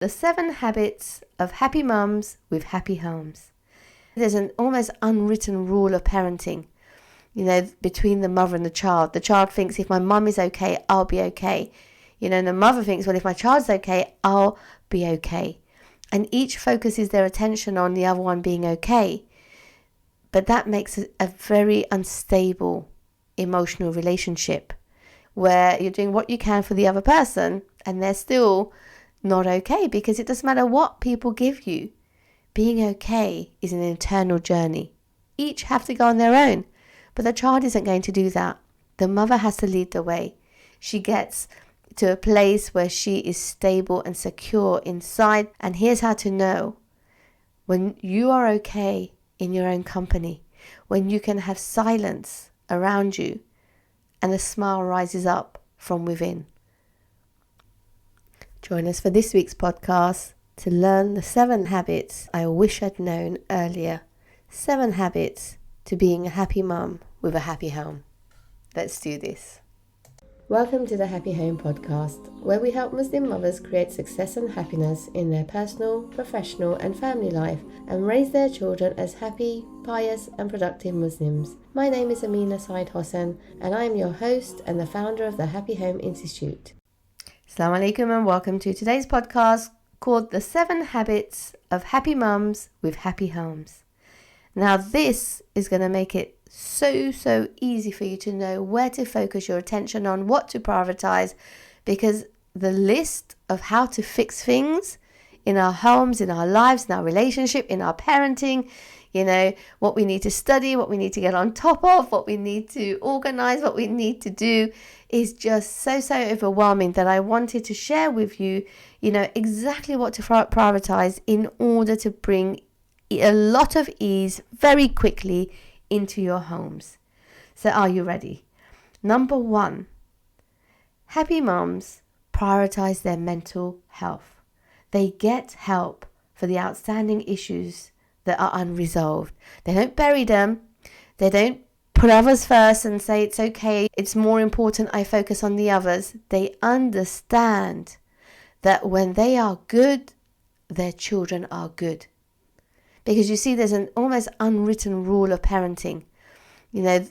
The 7 habits of happy mums with happy homes. There's an almost unwritten rule of parenting, between the mother and the child. The child thinks if my mum is okay, I'll be okay. And the mother thinks, well, if my child's okay, I'll be okay. And each focuses their attention on the other one being okay. But that makes it a very unstable emotional relationship where you're doing what you can for the other person and they're still not okay, because it doesn't matter what people give you. Being okay is an internal journey. Each have to go on their own, but the child isn't going to do that. The mother has to lead the way. She gets to a place where she is stable and secure inside. And here's how to know when you are okay in your own company, when you can have silence around you and a smile rises up from within. Join us for this week's podcast to learn the 7 habits I wish I'd known earlier. 7 habits to being a happy mum with a happy home. Let's do this. Welcome to the Happy Home Podcast, where we help Muslim mothers create success and happiness in their personal, professional and family life and raise their children as happy, pious and productive Muslims. My name is Sayed-Hossen and I am your host and the founder of the Happy Home Institute. Assalamu alaikum and welcome to today's podcast called The 7 Habits of Happy Mums with Happy Homes. Now this is going to make it so easy for you to know where to focus your attention on, what to prioritize, because the list of how to fix things in our homes, in our lives, in our relationship, in our parenting, what we need to study, what we need to get on top of, what we need to organize, what we need to do is just so overwhelming that I wanted to share with you, exactly what to prioritize in order to bring a lot of ease very quickly into your homes. So are you ready? Number 1, happy mums prioritize their mental health. They get help for the outstanding issues that are unresolved. They don't bury them. They don't put others first and say it's okay, it's more important I focus on the others. They understand that when they are good, their children are good. Because you see, there's an almost unwritten rule of parenting,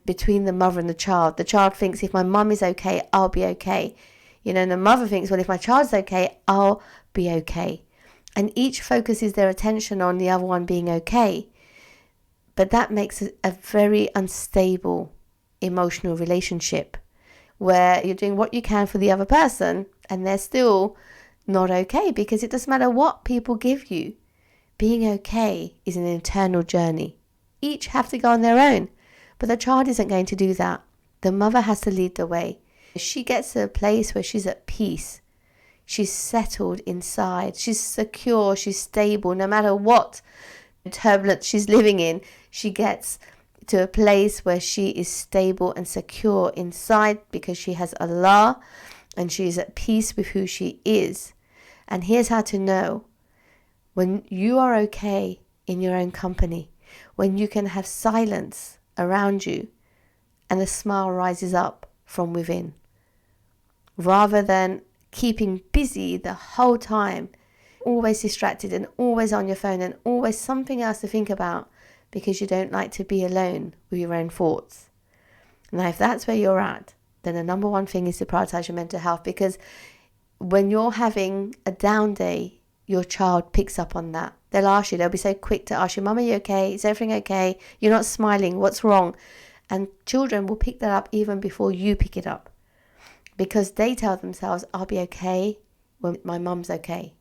between the mother and the child. The child thinks if my mum is okay, I'll be okay. And the mother thinks, well, if my child's okay, I'll be okay. And each focuses their attention on the other one being okay. But that makes it a very unstable emotional relationship where you're doing what you can for the other person and they're still not okay, because it doesn't matter what people give you. Being okay is an internal journey. Each have to go on their own, but the child isn't going to do that. The mother has to lead the way. She gets to a place where she's at peace. She's settled inside. She's secure. She's stable. No matter what turbulence she's living in, she gets to a place where she is stable and secure inside because she has Allah and she's at peace with who she is. And here's how to know when you are okay in your own company, when you can have silence around you and a smile rises up from within, rather than keeping busy the whole time, always distracted and always on your phone and always something else to think about because you don't like to be alone with your own thoughts. Now, if that's where you're at, then the number 1 thing is to prioritize your mental health, because when you're having a down day, your child picks up on that. They'll be so quick to ask you, Mum, are you okay? Is everything okay? You're not smiling. What's wrong? And children will pick that up even before you pick it up, because they tell themselves, I'll be okay when my mum's okay.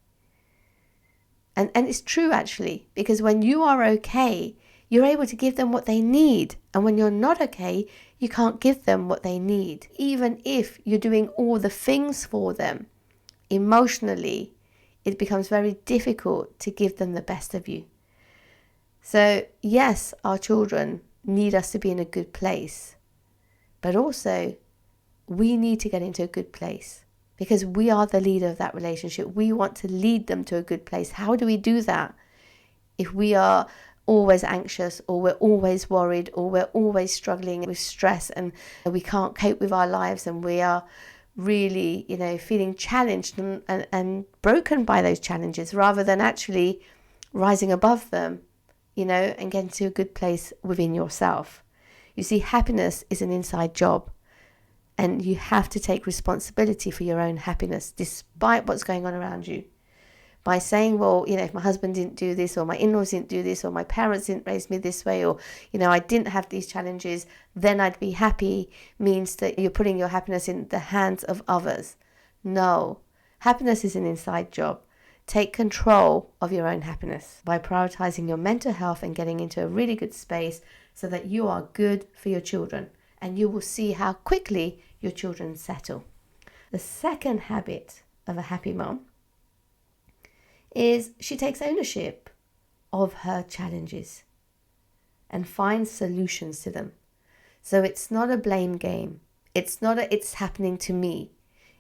And it's true actually, because when you are okay, you're able to give them what they need. And when you're not okay, you can't give them what they need. Even if you're doing all the things for them, emotionally, it becomes very difficult to give them the best of you. So yes, our children need us to be in a good place, but also we need to get into a good place because we are the leader of that relationship. We want to lead them to a good place. How do we do that if we are always anxious, or we're always worried, or we're always struggling with stress and we can't cope with our lives and we are really, feeling challenged and broken by those challenges, rather than actually rising above them, and getting to a good place within yourself. You see, happiness is an inside job, and you have to take responsibility for your own happiness, despite what's going on around you. By saying, well, if my husband didn't do this, or my in-laws didn't do this, or my parents didn't raise me this way, or, I didn't have these challenges, then I'd be happy, means that you're putting your happiness in the hands of others. No, happiness is an inside job. Take control of your own happiness by prioritizing your mental health and getting into a really good space so that you are good for your children, and you will see how quickly your children settle. The second habit of a happy mom is she takes ownership of her challenges and finds solutions to them. So it's not a blame game. It's not it's happening to me.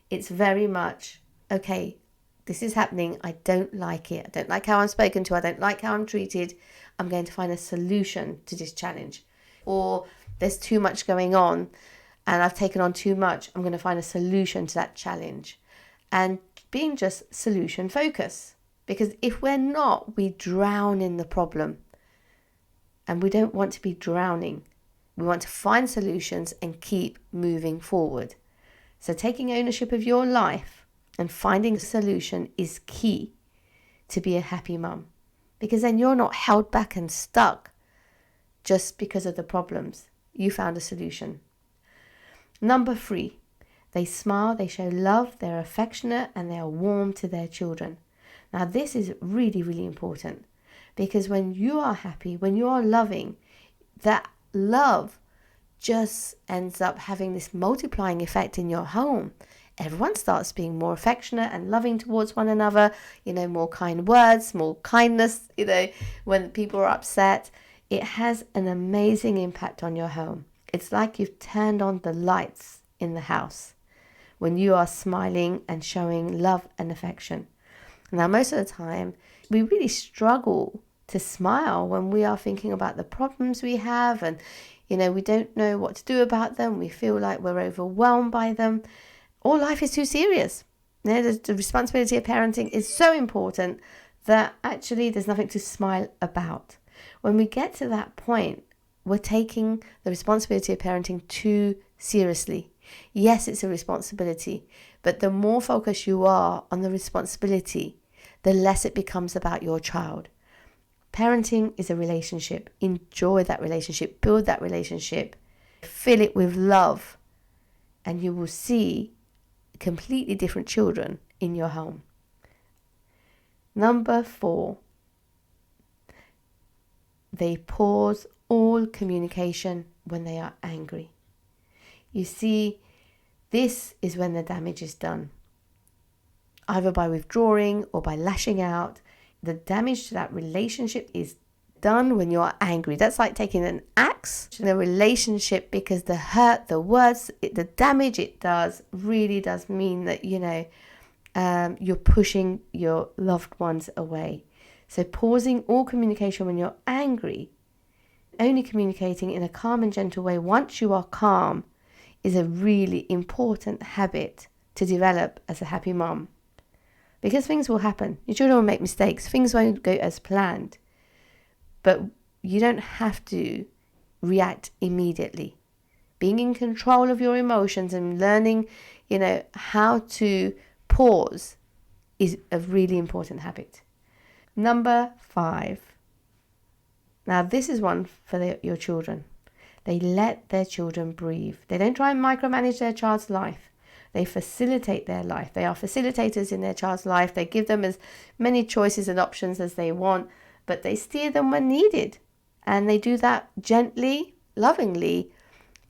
It's very much, okay, this is happening. I don't like it. I don't like how I'm spoken to. I don't like how I'm treated. I'm going to find a solution to this challenge. Or there's too much going on and I've taken on too much. I'm going to find a solution to that challenge. And being just solution focused. Because if we're not, we drown in the problem. And we don't want to be drowning. We want to find solutions and keep moving forward. So taking ownership of your life and finding a solution is key to be a happy mum. Because then you're not held back and stuck just because of the problems. You found a solution. Number 3, they smile, they show love, they're affectionate, and they are warm to their children. Now, this is really, really important, because when you are happy, when you are loving, that love just ends up having this multiplying effect in your home. Everyone starts being more affectionate and loving towards one another, more kind words, more kindness, when people are upset. It has an amazing impact on your home. It's like you've turned on the lights in the house when you are smiling and showing love and affection. Now, most of the time, we really struggle to smile when we are thinking about the problems we have and, we don't know what to do about them. We feel like we're overwhelmed by them. Or life is too serious. The responsibility of parenting is so important that actually there's nothing to smile about. When we get to that point, we're taking the responsibility of parenting too seriously. Yes, it's a responsibility, but the more focused you are on the responsibility, the less it becomes about your child. Parenting is a relationship. Enjoy that relationship, build that relationship, fill it with love, and you will see completely different children in your home. Number 4, they pause all communication when they are angry. You see, this is when the damage is done. Either by withdrawing or by lashing out. The damage to that relationship is done when you're angry. That's like taking an axe to the relationship, because the hurt, the words, the damage it does really does mean that, you're pushing your loved ones away. So pausing all communication when you're angry, only communicating in a calm and gentle way once you are calm, is a really important habit to develop as a happy mom. Because things will happen. Your children will make mistakes. Things won't go as planned. But you don't have to react immediately. Being in control of your emotions and learning, how to pause is a really important habit. Number 5. Now, this is one for your children. They let their children breathe. They don't try and micromanage their child's life. They facilitate their life. They are facilitators in their child's life. They give them as many choices and options as they want, but they steer them when needed. And they do that gently, lovingly,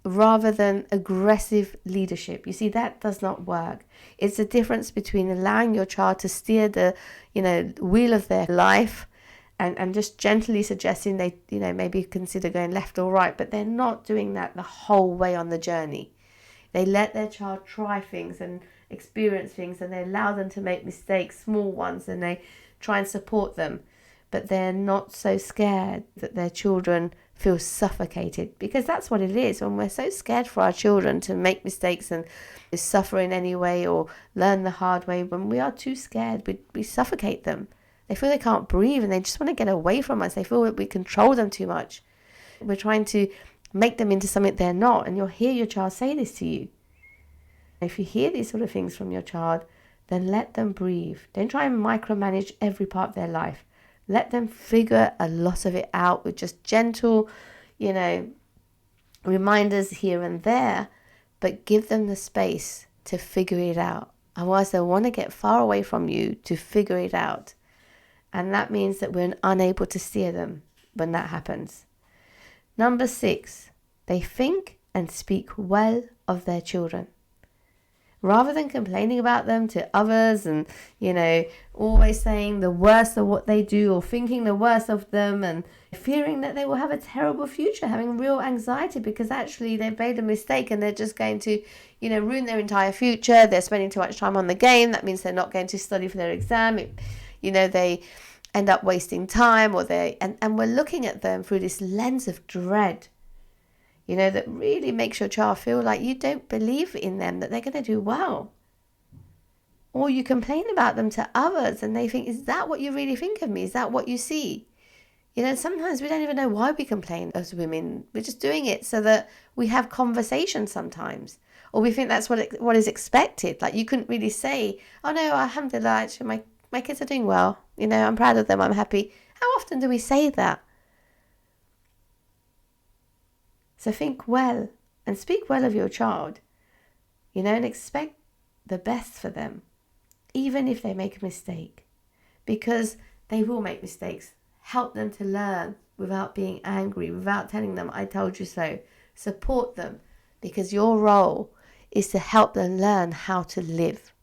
rather than aggressive leadership. You see, that does not work. It's the difference between allowing your child to steer the, wheel of their life and just gently suggesting they, maybe consider going left or right, but they're not doing that the whole way on the journey. They let their child try things and experience things, and they allow them to make mistakes, small ones, and they try and support them. but they're not so scared that their children feel suffocated, because that's what it is. When we're so scared for our children to make mistakes and suffer in any way or learn the hard way, when we are too scared, we suffocate them. They feel they can't breathe and they just want to get away from us. They feel that we control them too much. We're trying to make them into something they're not, and you'll hear your child say this to you. If you hear these sort of things from your child, then let them breathe. Don't try and micromanage every part of their life. Let them figure a lot of it out with just gentle, reminders here and there, but give them the space to figure it out. Otherwise, they'll want to get far away from you to figure it out. And that means that we're unable to steer them when that happens. Number 6, they think and speak well of their children. Rather than complaining about them to others and, always saying the worst of what they do or thinking the worst of them and fearing that they will have a terrible future, having real anxiety because actually they've made a mistake and they're just going to, ruin their entire future. They're spending too much time on the game. That means they're not going to study for their exam. They end up wasting time and we're looking at them through this lens of dread. That really makes your child feel like you don't believe in them, that they're going to do well. Or you complain about them to others and they think, is that what you really think of me? Is that what you see? Sometimes we don't even know why we complain as women. We're just doing it so that we have conversations sometimes. Or we think that's what is expected. Like you couldn't really say, oh no, alhamdulillah, actually my kids are doing well. I'm proud of them, I'm happy. How often do we say that? So think well and speak well of your child, and expect the best for them, even if they make a mistake, because they will make mistakes. Help them to learn without being angry, without telling them, I told you so. Support them, because your role is to help them learn how to live.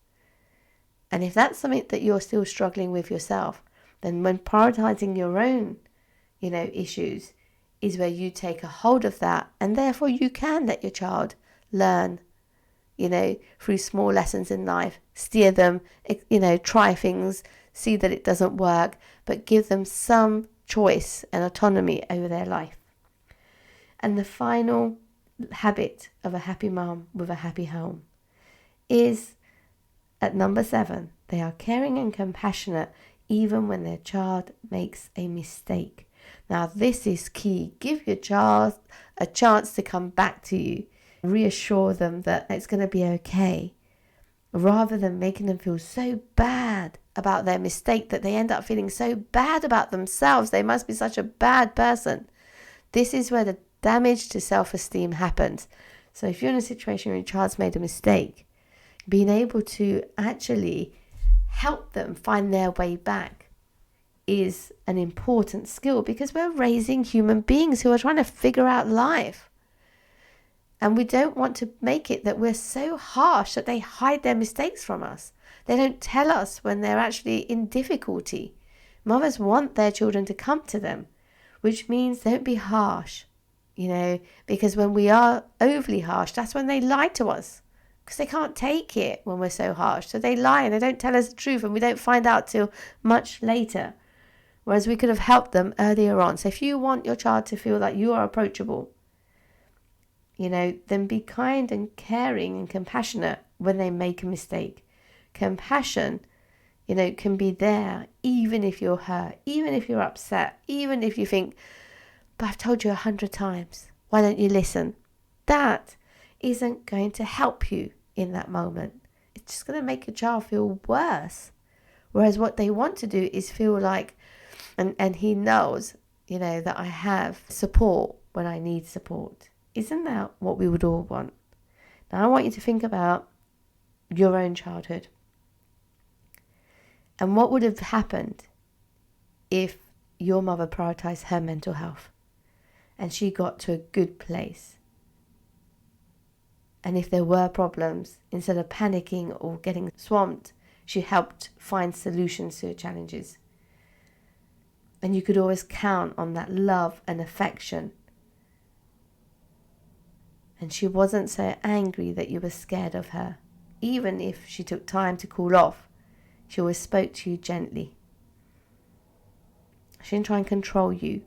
And if that's something that you're still struggling with yourself, then when prioritizing your own, issues, is where you take a hold of that, and therefore you can let your child learn, through small lessons in life, steer them, try things, see that it doesn't work, but give them some choice and autonomy over their life. And the final habit of a happy mom with a happy home is, at number 7, they are caring and compassionate even when their child makes a mistake. Now, this is key. Give your child a chance to come back to you. Reassure them that it's going to be okay, rather than making them feel so bad about their mistake that they end up feeling so bad about themselves. They must be such a bad person. This is where the damage to self-esteem happens. So if you're in a situation where your child's made a mistake, being able to actually help them find their way back is an important skill, because we're raising human beings who are trying to figure out life. And we don't want to make it that we're so harsh that they hide their mistakes from us. They don't tell us when they're actually in difficulty. Mothers want their children to come to them, which means don't be harsh, because when we are overly harsh, that's when they lie to us, because they can't take it when we're so harsh. So they lie and they don't tell us the truth, and we don't find out till much later. Whereas we could have helped them earlier on. So if you want your child to feel like you are approachable, then be kind and caring and compassionate when they make a mistake. Compassion, can be there even if you're hurt, even if you're upset, even if you think, but I've told you 100 times, why don't you listen? That isn't going to help you in that moment. It's just going to make your child feel worse. Whereas what they want to do is feel like, and he knows, that I have support when I need support. Isn't that what we would all want? Now I want you to think about your own childhood. And what would have happened if your mother prioritized her mental health and she got to a good place? And if there were problems, instead of panicking or getting swamped, she helped find solutions to her challenges. And you could always count on that love and affection. And she wasn't so angry that you were scared of her. Even if she took time to cool off, she always spoke to you gently. She didn't try and control you.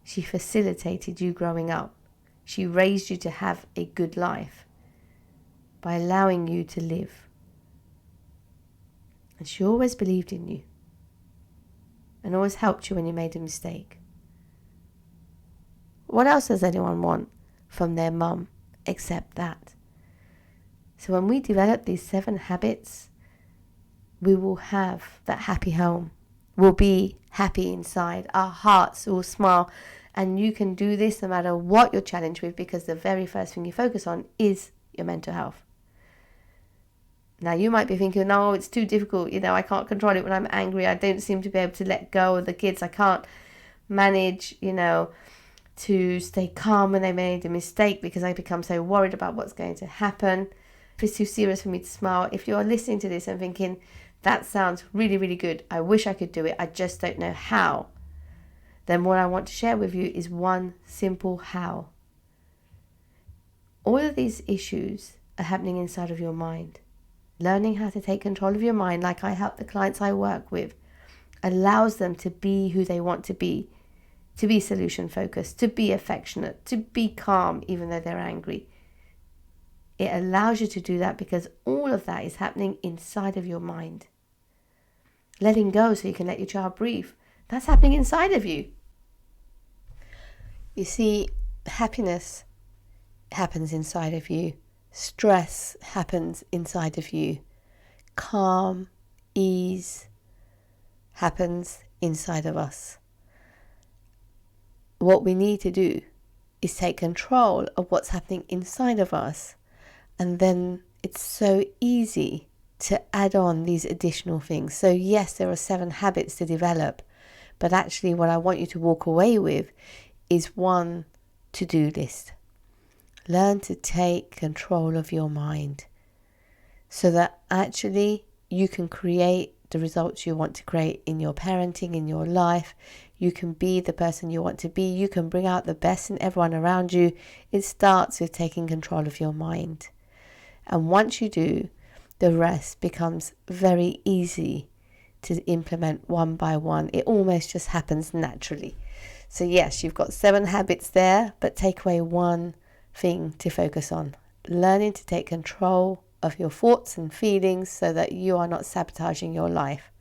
She facilitated you growing up. She raised you to have a good life by allowing you to live. And she always believed in you and always helped you when you made a mistake. What else does anyone want from their mum except that? So when we develop these 7 habits, we will have that happy home. We'll be happy inside. Our hearts will smile. And you can do this no matter what you're challenged with, because the very first thing you focus on is your mental health. Now, you might be thinking, no, it's too difficult. I can't control it when I'm angry. I don't seem to be able to let go of the kids. I can't manage, to stay calm when they made a mistake because I become so worried about what's going to happen. It's too serious for me to smile. If you're listening to this and thinking, that sounds really, really good, I wish I could do it, I just don't know how, then what I want to share with you is one simple how. All of these issues are happening inside of your mind. Learning how to take control of your mind, like I help the clients I work with, allows them to be who they want to be solution focused, to be affectionate, to be calm even though they're angry. It allows you to do that because all of that is happening inside of your mind. Letting go so you can let your child breathe, that's happening inside of you. You see, happiness happens inside of you. Stress happens inside of you. Calm, ease happens inside of us. What we need to do is take control of what's happening inside of us, and then it's so easy to add on these additional things. So yes, there are 7 habits to develop, but actually what I want you to walk away with is one to-do list. Learn to take control of your mind so that actually you can create the results you want to create in your parenting, in your life. You can be the person you want to be. You can bring out the best in everyone around you. It starts with taking control of your mind. And once you do, the rest becomes very easy to implement one by one. It almost just happens naturally. So yes, you've got 7 habits there, but take away one thing to focus on. Learning to take control of your thoughts and feelings so that you are not sabotaging your life.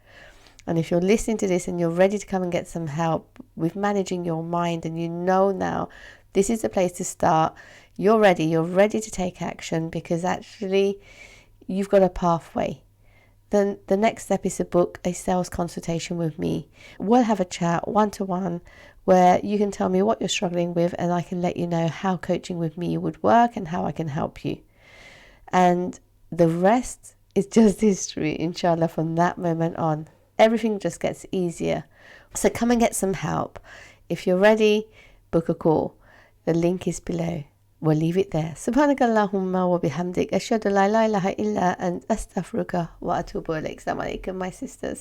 And if you're listening to this and you're ready to come and get some help with managing your mind, and you know now this is the place to start, you're ready to take action, because actually you've got a pathway. Then the next step is to book a sales consultation with me. We'll have a chat one-to-one where you can tell me what you're struggling with, and I can let you know how coaching with me would work and how I can help you. And the rest is just history, inshallah. From that moment on, everything just gets easier. So come and get some help. If you're ready, book a call. The link is below. We'll leave it there. Subhanakallahumma wa bihamdik. Ashhadu la ilaha illa ant astaghfiruka wa atubu ilaik. Assalamu alaikum, my sisters.